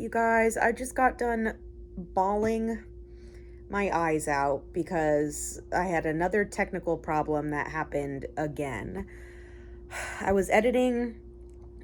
You guys, I just got done bawling my eyes out because I had another technical problem that happened again. I was editing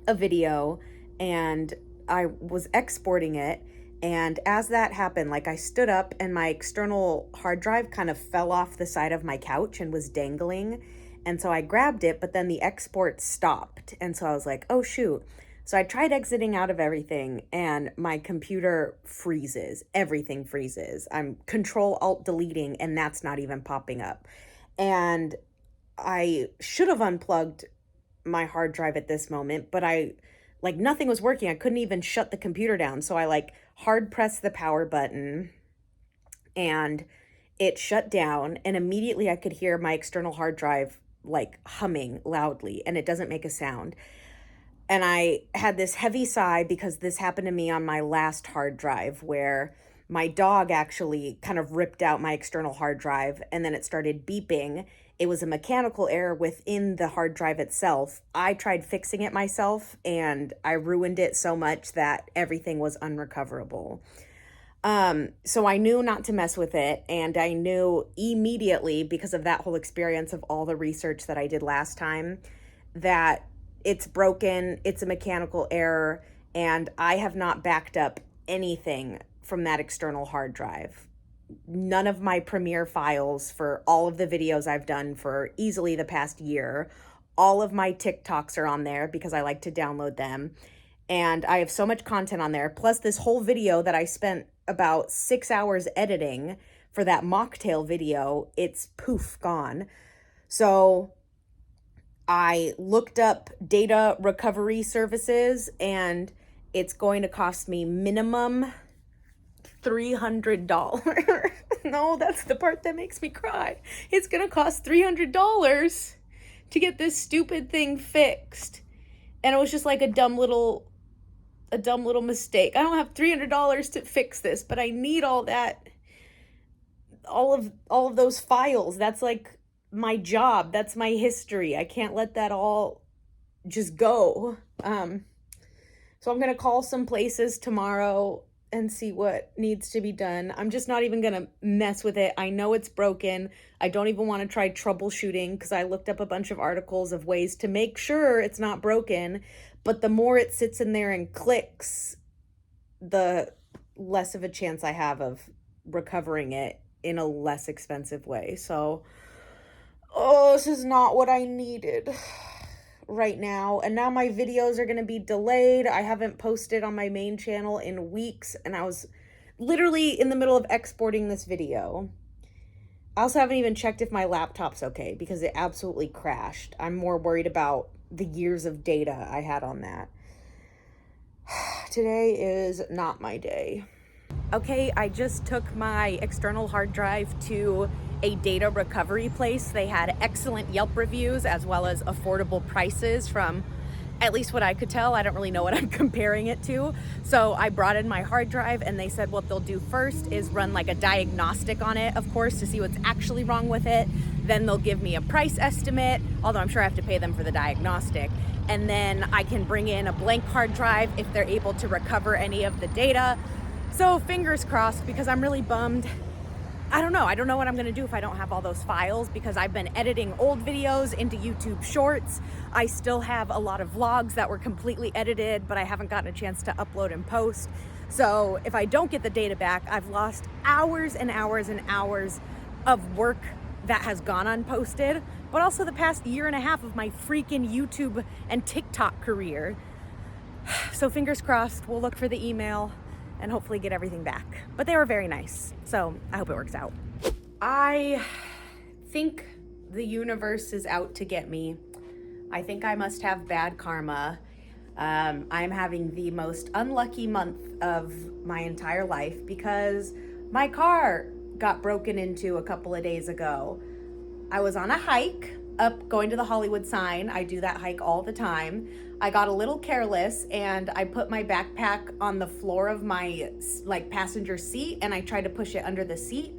a video and I was exporting it, and as that happened, like, I stood up and my external hard drive kind of fell off the side of my couch and was dangling. And so I grabbed it, but then the export stopped. And so I was like, oh shoot. So I tried exiting out of everything and my computer freezes. Everything freezes. I'm Control Alt deleting and that's not even popping up. And I should have unplugged my hard drive at this moment, but nothing was working. I couldn't even shut the computer down. So I hard pressed the power button and it shut down, and immediately I could hear my external hard drive humming loudly, and it doesn't make a sound. And I had this heavy sigh because this happened to me on my last hard drive, where my dog actually kind of ripped out my external hard drive and then it started beeping. It was a mechanical error within the hard drive itself. I tried fixing it myself and I ruined it so much that everything was unrecoverable. So I knew not to mess with it, and I knew immediately, because of that whole experience of all the research that I did last time, that it's broken, it's a mechanical error, and I have not backed up anything from that external hard drive. None of my Premiere files for all of the videos I've done for easily the past year. All of my TikToks are on there because I like to download them. And I have so much content on there. Plus this whole video that I spent about 6 hours editing for that mocktail video, it's poof, gone. So I looked up data recovery services, and it's going to cost me minimum $300. No, that's the part that makes me cry. It's going to cost $300 to get this stupid thing fixed. And it was just like a dumb little mistake. I don't have $300 to fix this, but I need all of those files. That's like my job. That's my history. I can't let that all just go. So I'm going to call some places tomorrow and see what needs to be done. I'm just not even going to mess with it. I know it's broken. I don't even want to try troubleshooting because I looked up a bunch of articles of ways to make sure it's not broken. But the more it sits in there and clicks, the less of a chance I have of recovering it in a less expensive way. So, this is not what I needed right now. And now my videos are going to be delayed. I haven't posted on my main channel in weeks, and I was literally in the middle of exporting this video. I also haven't even checked if my laptop's okay because it absolutely crashed. I'm more worried about the years of data I had on that. Today is not my day. Okay, I just took my external hard drive to a data recovery place. They had excellent Yelp reviews as well as affordable prices from at least what I could tell. I don't really know what I'm comparing it to. So I brought in my hard drive, and they said what they'll do first is run like a diagnostic on it, of course, to see what's actually wrong with it. Then they'll give me a price estimate, although I'm sure I have to pay them for the diagnostic. And then I can bring in a blank hard drive if they're able to recover any of the data. So fingers crossed, because I'm really bummed. I don't know what I'm gonna do if I don't have all those files, because I've been editing old videos into YouTube Shorts. I still have a lot of vlogs that were completely edited, but I haven't gotten a chance to upload and post. So if I don't get the data back, I've lost hours and hours and hours of work that has gone unposted, but also the past year and a half of my freaking YouTube and TikTok career. So fingers crossed, we'll look for the email and hopefully get everything back. But they were very nice, so I hope it works out. I think the universe is out to get me. I think I must have bad karma. I'm having the most unlucky month of my entire life because my car got broken into a couple of days ago. I was on a hike up going to the Hollywood sign. I do that hike all the time. I got a little careless and I put my backpack on the floor of my passenger seat, and I tried to push it under the seat.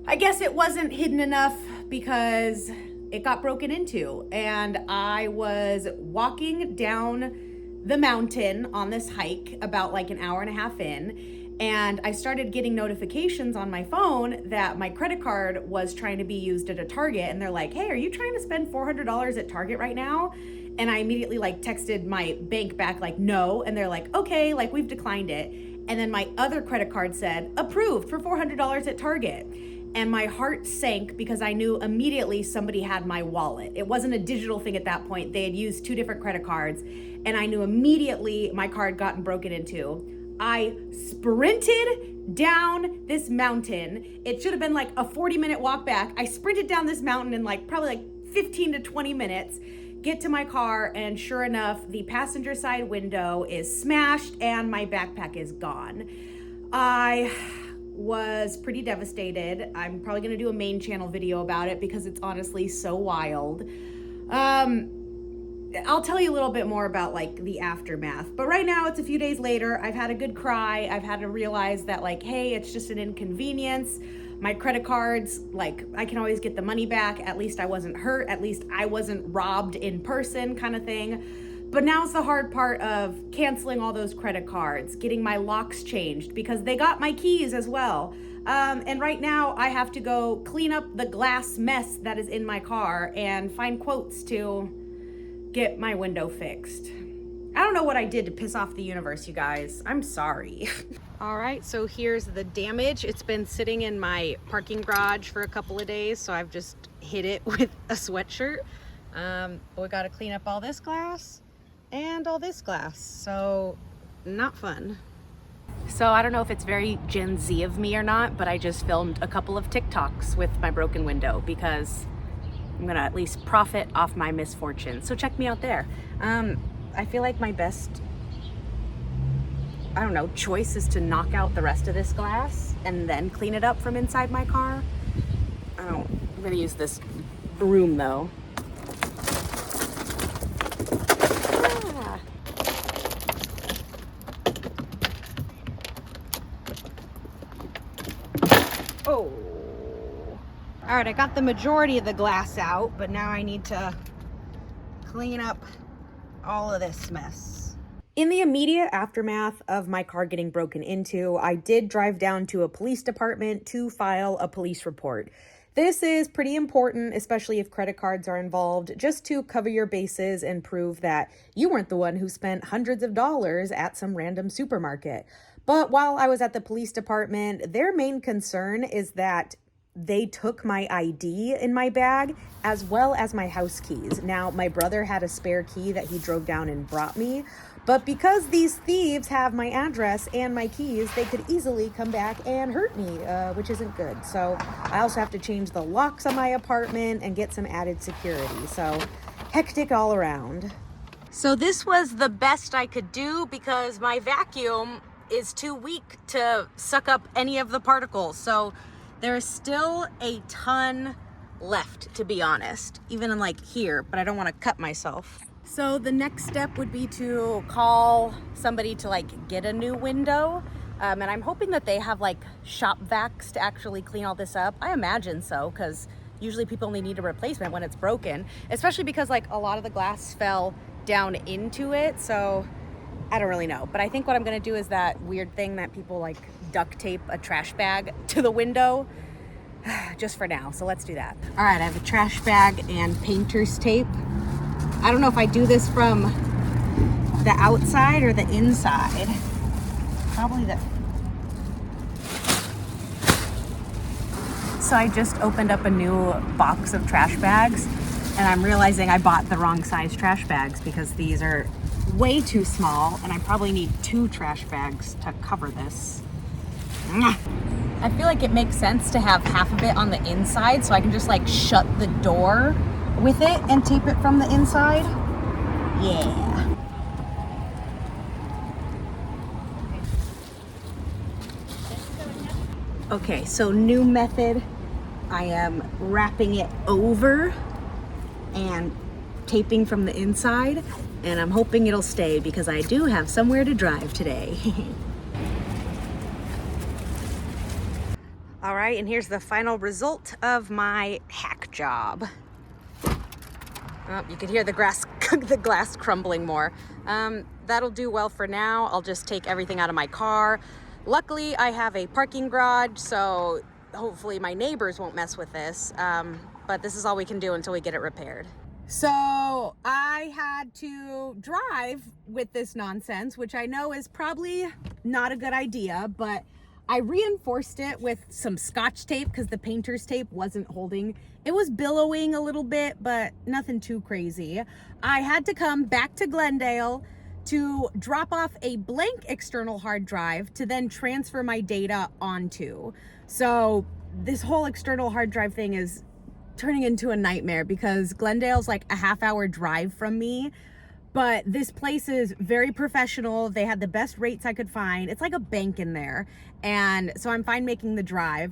I guess it wasn't hidden enough because it got broken into, and I was walking down the mountain on this hike about like an hour and a half in, and I started getting notifications on my phone that my credit card was trying to be used at a Target, and they're like, hey, are you trying to spend $400 at Target right now? And I immediately like texted my bank back like, no, and they're like, okay, like we've declined it. And then my other credit card said, approved for $400 at Target. And my heart sank because I knew immediately somebody had my wallet. It wasn't a digital thing at that point. They had used 2 different credit cards, and I knew immediately my card gotten broken into. I sprinted down this mountain. It should have been like a 40-minute walk back. I sprinted down this mountain in like probably like 15 to 20 minutes, get to my car, and sure enough, the passenger side window is smashed and my backpack is gone. I was pretty devastated. I'm probably gonna do a main channel video about it because it's honestly so wild. I'll tell you a little bit more about like the aftermath, but right now it's a few days later. I've had a good cry. I've had to realize that like, hey, it's just an inconvenience. My credit cards, like I can always get the money back. At least I wasn't hurt. At least I wasn't robbed in person kind of thing. But now's the hard part of canceling all those credit cards, getting my locks changed because they got my keys as well. And right now I have to go clean up the glass mess that is in my car and find quotes to get my window fixed. I don't know what I did to piss off the universe, you guys. I'm sorry. All right, so here's the damage. It's been sitting in my parking garage for a couple of days, so I've just hit it with a sweatshirt. We gotta clean up all this glass and all this glass, so not fun. So I don't know if it's very Gen Z of me or not, but I just filmed a couple of TikToks with my broken window because I'm gonna at least profit off my misfortune. So check me out there. I feel like my best, I don't know, choice is to knock out the rest of this glass and then clean it up from inside my car. I'm gonna use this broom though. Ah. Oh. All right, I got the majority of the glass out, but now I need to clean up all of this mess. In the immediate aftermath of my car getting broken into, I did drive down to a police department to file a police report. This is pretty important, especially if credit cards are involved, just to cover your bases and prove that you weren't the one who spent hundreds of dollars at some random supermarket. But while I was at the police department, their main concern is that they took my ID in my bag as well as my house keys. Now, my brother had a spare key that he drove down and brought me, but because these thieves have my address and my keys, they could easily come back and hurt me, which isn't good. So I also have to change the locks on my apartment and get some added security. So hectic all around. So this was the best I could do because my vacuum is too weak to suck up any of the particles. So there's still a ton left, to be honest, even in like here, but I don't want to cut myself. So the next step would be to call somebody to like get a new window. And I'm hoping that they have like shop vacs to actually clean all this up. I imagine so, because usually people only need a replacement when it's broken, especially because like a lot of the glass fell down into it. So I don't really know, but I think what I'm gonna do is that weird thing that people like duct tape a trash bag to the window just for now. So let's do that. All right, I have a trash bag and painter's tape. I don't know if I do this from the outside or the inside. Probably the... So I just opened up a new box of trash bags and I'm realizing I bought the wrong size trash bags because these are way too small and I probably need 2 trash bags to cover this. I feel like it makes sense to have half of it on the inside so I can just like shut the door with it and tape it from the inside. Yeah. Okay, so new method. I am wrapping it over and taping from the inside, and I'm hoping it'll stay because I do have somewhere to drive today. All right, and here's the final result of my hack job. Oh, you could hear the grass, the glass crumbling more. That'll do well for now. I'll just take everything out of my car. Luckily, I have a parking garage, so hopefully my neighbors won't mess with this. But this is all we can do until we get it repaired. So I had to drive with this nonsense, which I know is probably not a good idea, but I reinforced it with some Scotch tape because the painter's tape wasn't holding. It was billowing a little bit, but nothing too crazy. I had to come back to Glendale to drop off a blank external hard drive to then transfer my data onto. So this whole external hard drive thing is turning into a nightmare because Glendale's like a half-hour drive from me. But this place is very professional. They had the best rates I could find. It's like a bank in there. And so I'm fine making the drive.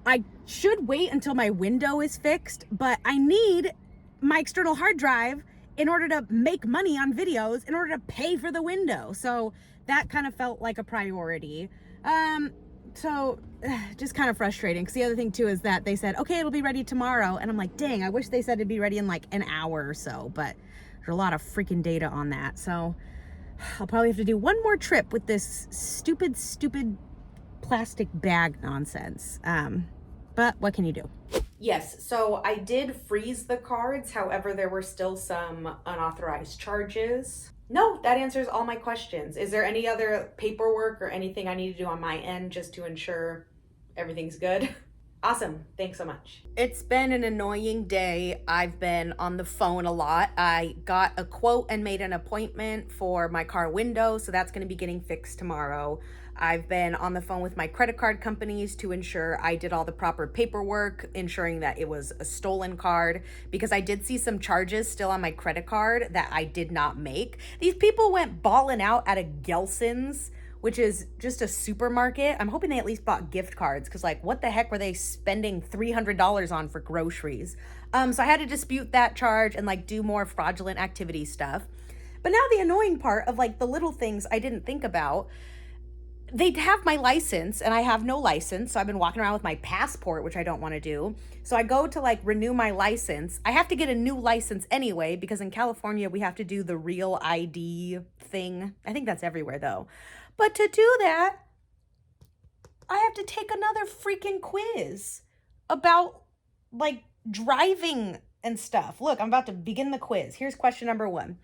I should wait until my window is fixed, but I need my external hard drive in order to make money on videos, in order to pay for the window. So that kind of felt like a priority. So just kind of frustrating because the other thing too is that they said, okay, it'll be ready tomorrow. And I'm like, dang, I wish they said it'd be ready in like an hour or so, but there's a lot of freaking data on that. So I'll probably have to do one more trip with this stupid plastic bag nonsense. But what can you do? Yes, so I did freeze the cards. However, there were still some unauthorized charges. No, that answers all my questions. Is there any other paperwork or anything I need to do on my end just to ensure everything's good? Awesome. Thanks so much. It's been an annoying day. I've been on the phone a lot. I got a quote and made an appointment for my car window, so that's going to be getting fixed tomorrow. I've been on the phone with my credit card companies to ensure I did all the proper paperwork, ensuring that it was a stolen card, because I did see some charges still on my credit card that I did not make. These people went balling out at a Gelson's, which is just a supermarket. I'm hoping they at least bought gift cards because, like, what the heck were they spending $300 on for groceries? So I had to dispute that charge and, like, do more fraudulent activity stuff. But now the annoying part of, like, the little things I didn't think about, they have my license and I have no license. So I've been walking around with my passport, which I don't want to do. So I go to like renew my license. I have to get a new license anyway, because in California, we have to do the real ID thing. I think that's everywhere though. But to do that, I have to take another freaking quiz about like driving and stuff. Look, I'm about to begin the quiz. Here's question number 1.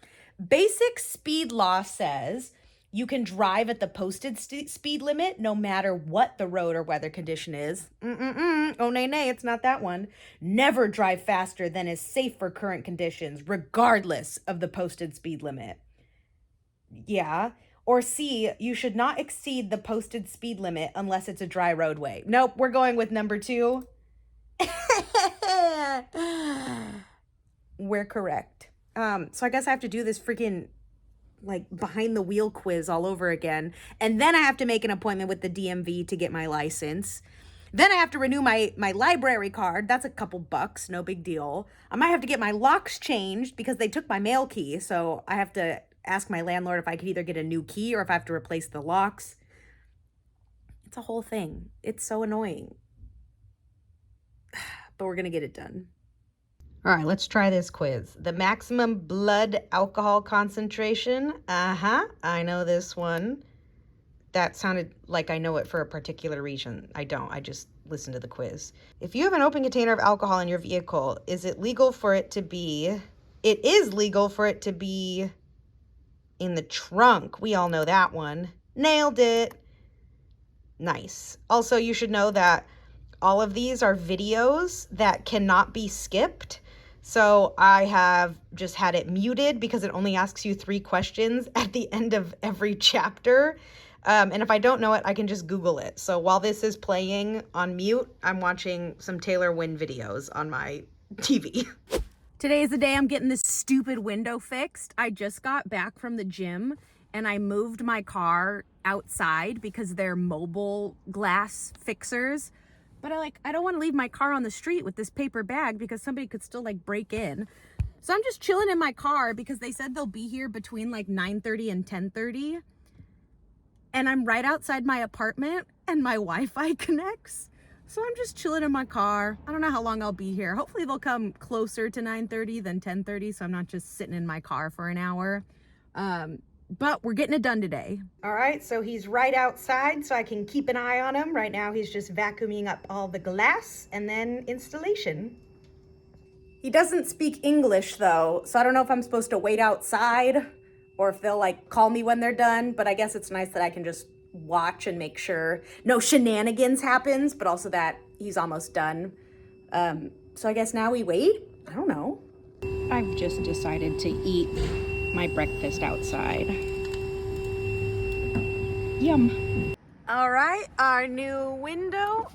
Basic speed law says you can drive at the posted speed limit no matter what the road or weather condition is. Oh, nay, it's not that one. Never drive faster than is safe for current conditions, regardless of the posted speed limit. Yeah. Or C, you should not exceed the posted speed limit unless it's a dry roadway. Nope, we're going with number 2. We're correct. So I guess I have to do this freaking like behind the wheel quiz all over again. And then I have to make an appointment with the DMV to get my license. Then I have to renew my library card. That's a couple bucks, no big deal. I might have to get my locks changed because they took my mail key. So I have to ask my landlord if I could either get a new key or if I have to replace the locks. It's a whole thing. It's so annoying. But we're going to get it done. All right, let's try this quiz. The maximum blood alcohol concentration. I know this one. That sounded like I know it for a particular reason. I don't. I just listened to the quiz. If you have an open container of alcohol in your vehicle, is it legal for it to be... It is legal for it to be in the trunk. We all know that one. Nailed it. Nice. Also, you should know that all of these are videos that cannot be skipped. So I have just had it muted because it only asks you 3 questions at the end of every chapter. And if I don't know it, I can just Google it. So while this is playing on mute, I'm watching some Taylor Wynn videos on my TV. Today is the day I'm getting this stupid window fixed. I just got back from the gym and I moved my car outside because they're mobile glass fixers. But I don't want to leave my car on the street with this paper bag because somebody could still like break in. So I'm just chilling in my car because they said they'll be here between like 9:30 and 10:30. And I'm right outside my apartment and my Wi-Fi connects. So I'm just chilling in my car. I don't know how long I'll be here. Hopefully they'll come closer to 9:30 than 10:30, so I'm not just sitting in my car for an hour. But we're getting it done today. All right, so he's right outside, so I can keep an eye on him. Right now he's just vacuuming up all the glass and then installation. He doesn't speak English though, so I don't know if I'm supposed to wait outside or if they'll like call me when they're done, but I guess it's nice that I can just watch and make sure no shenanigans happens, but also that he's almost done. So I guess now we wait? I don't know. I've just decided to eat my breakfast outside. Yum. All right, our new window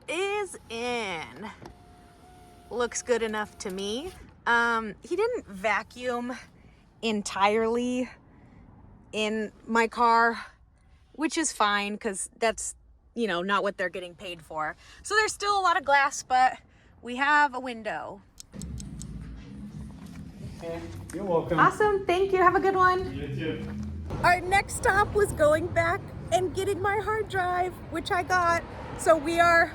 is in. Looks good enough to me. He didn't vacuum entirely in my car, which is fine because that's, you know, not what they're getting paid for. So there's still a lot of glass, but we have a window. Okay, you're welcome. Awesome, thank you, have a good one. You too. Our next stop was going back and getting my hard drive, which I got. So we are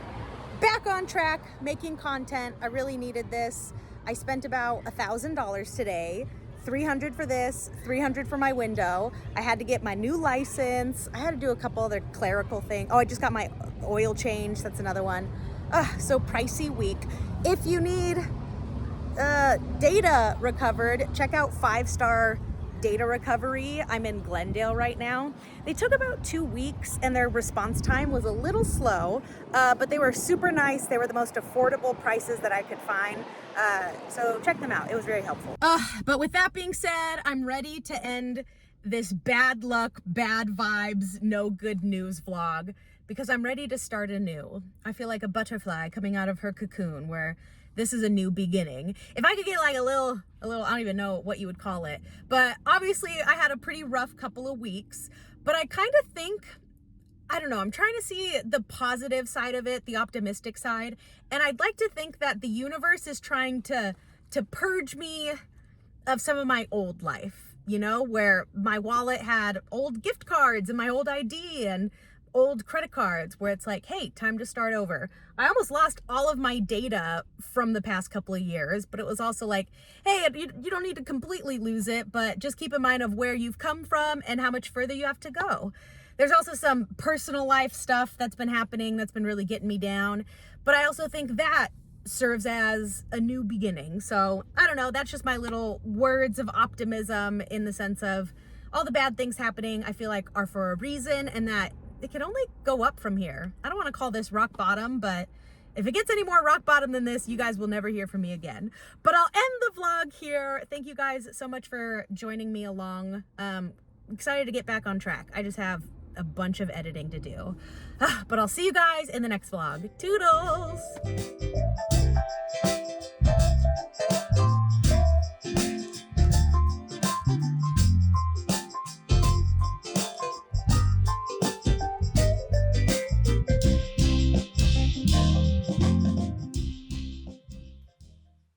back on track making content. I really needed this. I spent about $1,000 today. $300 for this, $300 for my window. I had to get my new license. I had to do a couple other clerical things. Oh, I just got my oil change. That's another one. So pricey week. If you need data recovered, check out 5-Star Data Recovery. I'm in Glendale right now. They took about 2 weeks and their response time was a little slow, but they were super nice. They were the most affordable prices that I could find. So check them out. It was very helpful. But with that being said, I'm ready to end this bad luck, bad vibes, no good news vlog because I'm ready to start anew. I feel like a butterfly coming out of her cocoon where this is a new beginning. If I could get like a little, I don't even know what you would call it, but obviously I had a pretty rough couple of weeks, but I kind of think, I don't know, I'm trying to see the positive side of it, the optimistic side. And I'd like to think that the universe is trying to purge me of some of my old life, you know, where my wallet had old gift cards and my old ID and old credit cards where it's like, hey, time to start over. I almost lost all of my data from the past couple of years, but it was also like, hey, you don't need to completely lose it, but just keep in mind of where you've come from and how much further you have to go. There's also some personal life stuff that's been happening that's been really getting me down, but I also think that serves as a new beginning. So I don't know, that's just my little words of optimism in the sense of all the bad things happening I feel like are for a reason and that it can only go up from here. I don't want to call this rock bottom, but if it gets any more rock bottom than this, you guys will never hear from me again. But I'll end the vlog here. Thank you guys so much for joining me along. Excited to get back on track. I just have a bunch of editing to do. But I'll see you guys in the next vlog. Toodles!